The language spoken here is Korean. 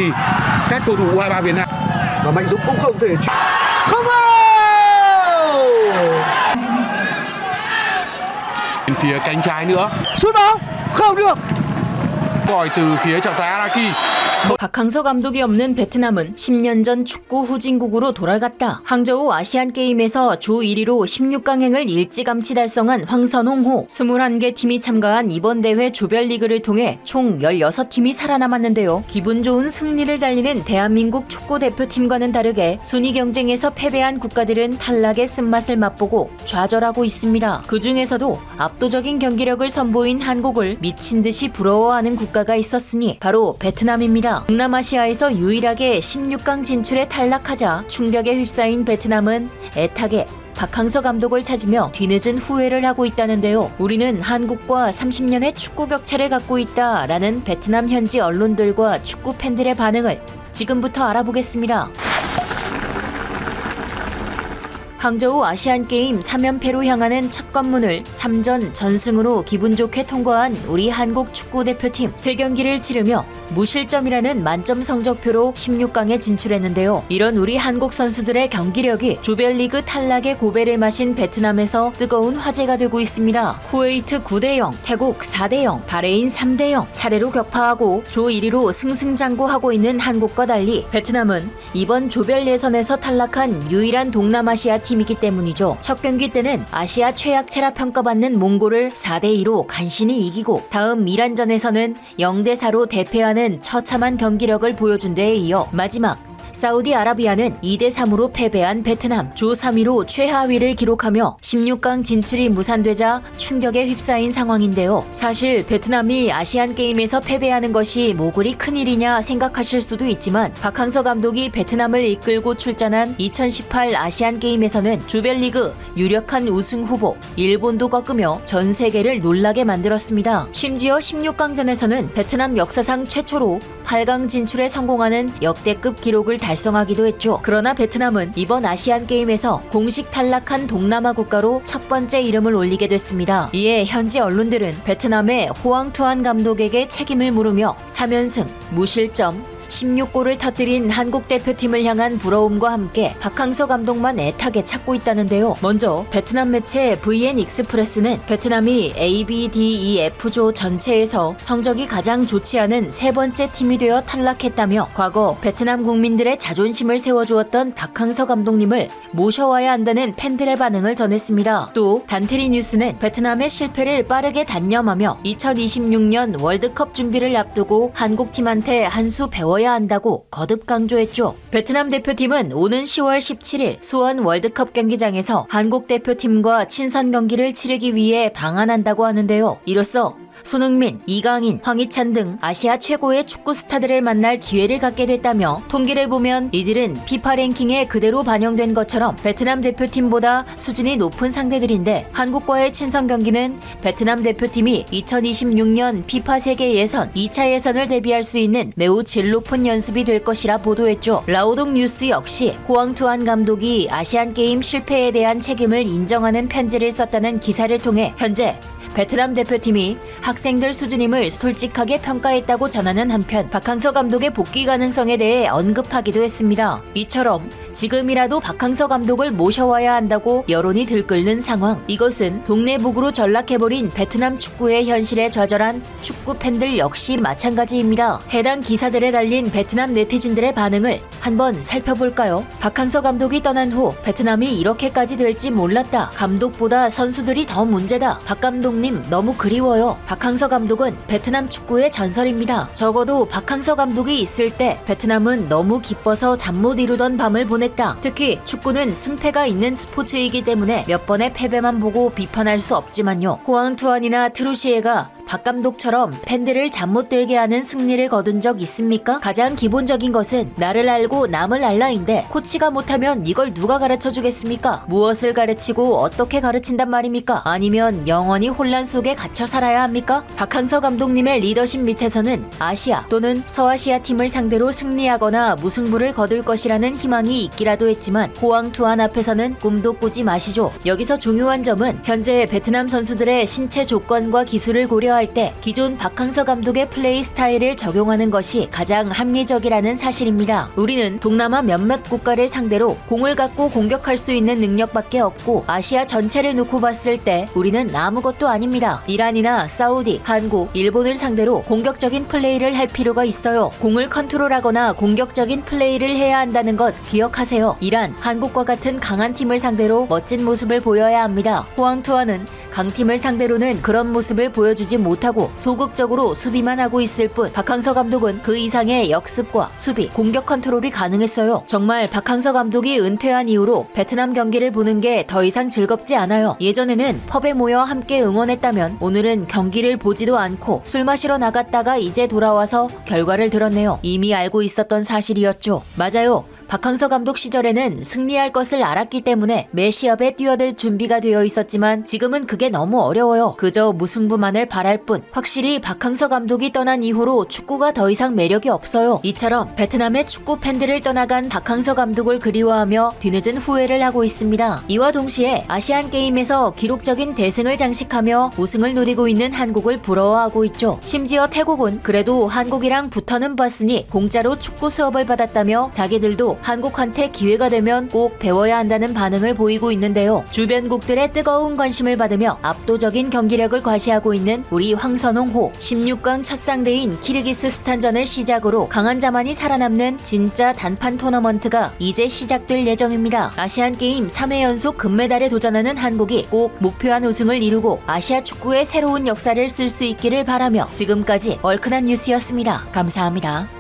thì các cầu thủ U23 Việt Nam và Mạnh Dũng cũng không thể không vào. bên phía cánh trái nữa, Sút bóng không được. còi từ phía trọng tài Araki. 박항서 감독이 없는 베트남은 10년 전 축구 후진국으로 돌아갔다. 항저우 아시안게임에서 조 1위로 16강행을 일찌감치 달성한 황선홍호. 21개 팀이 참가한 이번 대회 조별리그를 통해 총 16팀이 살아남았는데요. 기분 좋은 승리를 달리는 대한민국 축구대표팀과는 다르게 순위 경쟁에서 패배한 국가들은 탈락의 쓴맛을 맛보고 좌절하고 있습니다. 그 중에서도 압도적인 경기력을 선보인 한국을 미친 듯이 부러워하는 국가가 있었으니 바로 베트남입니다. 동남아시아에서 유일하게 16강 진출에 탈락하자 충격에 휩싸인 베트남은 애타게 박항서 감독을 찾으며 뒤늦은 후회를 하고 있다는데요. 우리는 한국과 30년의 축구 격차를 갖고 있다라는 베트남 현지 언론들과 축구 팬들의 반응을 지금부터 알아보겠습니다. 항저우 아시안게임 3연패로 향하는 첫 관문을 3전 전승으로 기분 좋게 통과한 우리 한국 축구대표팀. 3경기를 치르며 무실점이라는 만점 성적표로 16강에 진출했는데요. 이런 우리 한국 선수들의 경기력이 조별리그 탈락의 고배를 마신 베트남에서 뜨거운 화제가 되고 있습니다. 쿠웨이트 9대0, 태국 4대0, 바레인 3대0 차례로 격파하고 조 1위로 승승장구하고 있는 한국과 달리 베트남은 이번 조별 예선에서 탈락한 유일한 동남아시아 팀이기 때문이죠. 첫 경기 때는 아시아 최약체라 평가받는 몽골을 4대2로 간신히 이기고 다음 미란전에서는 0대4로 대패하는 처참한 경기력을 보여준 데에 이어 마지막 사우디아라비아는 2대3으로 패배한 베트남. 조 3위로 최하위를 기록하며 16강 진출이 무산되자 충격에 휩싸인 상황인데요. 사실 베트남이 아시안게임에서 패배하는 것이 뭐 그리 큰일이냐 생각하실 수도 있지만 박항서 감독이 베트남을 이끌고 출전한 2018 아시안게임에서는 조별리그 유력한 우승 후보 일본도 꺾으며 전 세계를 놀라게 만들었습니다. 심지어 16강전에서는 베트남 역사상 최초로 8강 진출에 성공하는 역대급 기록을 달성하기도 했죠. 그러나 베트남은 이번 아시안게임에서 공식 탈락한 동남아 국가로 첫 번째 이름을 올리게 됐습니다. 이에 현지 언론들은 베트남의 호앙투안 감독에게 책임을 물으며 3연승, 무실점, 16골을 터뜨린 한국 대표팀을 향한 부러움과 함께 박항서 감독만 애타게 찾고 있다는데요. 먼저 베트남 매체 VN 익스프레스는 베트남이 A, B, D, E, F조 전체에서 성적이 가장 좋지 않은 세 번째 팀이 되어 탈락했다며 과거 베트남 국민들의 자존심을 세워주었던 박항서 감독님을 모셔와야 한다는 팬들의 반응을 전했습니다. 또 단테리 뉴스는 베트남의 실패를 빠르게 단념하며 2026년 월드컵 준비를 앞두고 한국팀한테 한 수 배워야 한다고 거듭 강조했죠. 베트남 대표팀은 오는 10월 17일 수원 월드컵 경기장에서 한국 대표팀과 친선 경기를 치르기 위해 방한한다고 하는데요. 이로써 손흥민, 이강인, 황희찬 등 아시아 최고의 축구 스타들을 만날 기회를 갖게 됐다며 통계를 보면 이들은 피파 랭킹에 그대로 반영된 것처럼 베트남 대표팀보다 수준이 높은 상대들인데 한국과의 친선 경기는 베트남 대표팀이 2026년 피파 세계 예선 2차 예선을 대비할 수 있는 매우 질 높은 연습이 될 것이라 보도했죠. 라오동 뉴스 역시 호앙투안 감독이 아시안게임 실패에 대한 책임을 인정하는 편지를 썼다는 기사를 통해 현재 베트남 대표팀이 학생들 수준임을 솔직하게 평가했다고 전하는 한편 박항서 감독의 복귀 가능성에 대해 언급하기도 했습니다. 이처럼 지금이라도 박항서 감독을 모셔와야 한다고 여론이 들끓는 상황. 이것은 동네북으로 전락해버린 베트남 축구의 현실에 좌절한 축구 팬들 역시 마찬가지입니다. 해당 기사들에 달린 베트남 네티즌들의 반응을 한번 살펴볼까요? 박항서 감독이 떠난 후 베트남이 이렇게까지 될지 몰랐다. 감독보다 선수들이 더 문제다. 박 감독님 너무 그리워요. 박항서 감독은 베트남 축구의 전설입니다. 적어도 박항서 감독이 있을 때 베트남은 너무 기뻐서 잠 못 이루던 밤을 보냈다. 특히 축구는 승패가 있는 스포츠이기 때문에 몇 번의 패배만 보고 비판할 수 없지만요. 호앙투안이나 트루시에가 박 감독처럼 팬들을 잠 못 들게 하는 승리를 거둔 적 있습니까? 가장 기본적인 것은 나를 알고 남을 알라인데 코치가 못하면 이걸 누가 가르쳐 주겠습니까? 무엇을 가르치고 어떻게 가르친단 말입니까? 아니면 영원히 혼란 속에 갇혀 살아야 합니까? 박항서 감독님의 리더십 밑에서는 아시아 또는 서아시아 팀을 상대로 승리하거나 무승부를 거둘 것이라는 희망이 있기라도 했지만 호앙투안 앞에서는 꿈도 꾸지 마시죠. 여기서 중요한 점은 현재 베트남 선수들의 신체 조건과 기술을 고려할 할 때 기존 박항서 감독의 플레이 스타일을 적용하는 것이 가장 합리적이라는 사실입니다. 우리는 동남아 몇몇 국가를 상대로 공을 갖고 공격할 수 있는 능력밖에 없고 아시아 전체를 놓고 봤을 때 우리는 아무것도 아닙니다. 이란이나 사우디, 한국, 일본을 상대로 공격적인 플레이를 할 필요가 있어요. 공을 컨트롤하거나 공격적인 플레이를 해야 한다는 것 기억하세요. 이란, 한국과 같은 강한 팀을 상대로 멋진 모습을 보여야 합니다. 호황투어는 강팀을 상대로는 그런 모습을 보여주지 못하고 소극적으로 수비만 하고 있을 뿐 박항서 감독은 그 이상의 역습과 수비, 공격 컨트롤이 가능했어요. 정말 박항서 감독이 은퇴한 이후로 베트남 경기를 보는 게 더 이상 즐겁지 않아요. 예전에는 펍에 모여 함께 응원했다면 오늘은 경기를 보지도 않고 술 마시러 나갔다가 이제 돌아와서 결과를 들었네요. 이미 알고 있었던 사실이었죠. 맞아요. 박항서 감독 시절에는 승리할 것을 알았기 때문에 매 시합에 뛰어들 준비가 되어 있었지만 지금은 그게 너무 어려워요. 그저 무승부만을 바랄 뿐. 확실히 박항서 감독이 떠난 이후로 축구가 더 이상 매력이 없어요. 이처럼 베트남의 축구 팬들을 떠나간 박항서 감독을 그리워하며 뒤늦은 후회를 하고 있습니다. 이와 동시에 아시안게임에서 기록적인 대승을 장식하며 우승을 노리고 있는 한국을 부러워하고 있죠. 심지어 태국은 그래도 한국이랑 붙어는 봤으니 공짜로 축구 수업을 받았다며 자기들도 한국한테 기회가 되면 꼭 배워야 한다는 반응을 보이고 있는데요. 주변국들의 뜨거운 관심을 받으며 압도적인 경기력을 과시하고 있는 우리 황선홍호 16강 첫 상대인 키르기스스탄전을 시작으로 강한 자만이 살아남는 진짜 단판 토너먼트가 이제 시작될 예정입니다. 아시안게임 3회 연속 금메달에 도전하는 한국이 꼭 목표한 우승을 이루고 아시아 축구의 새로운 역사를 쓸 수 있기를 바라며 지금까지 얼큰한 뉴스였습니다. 감사합니다.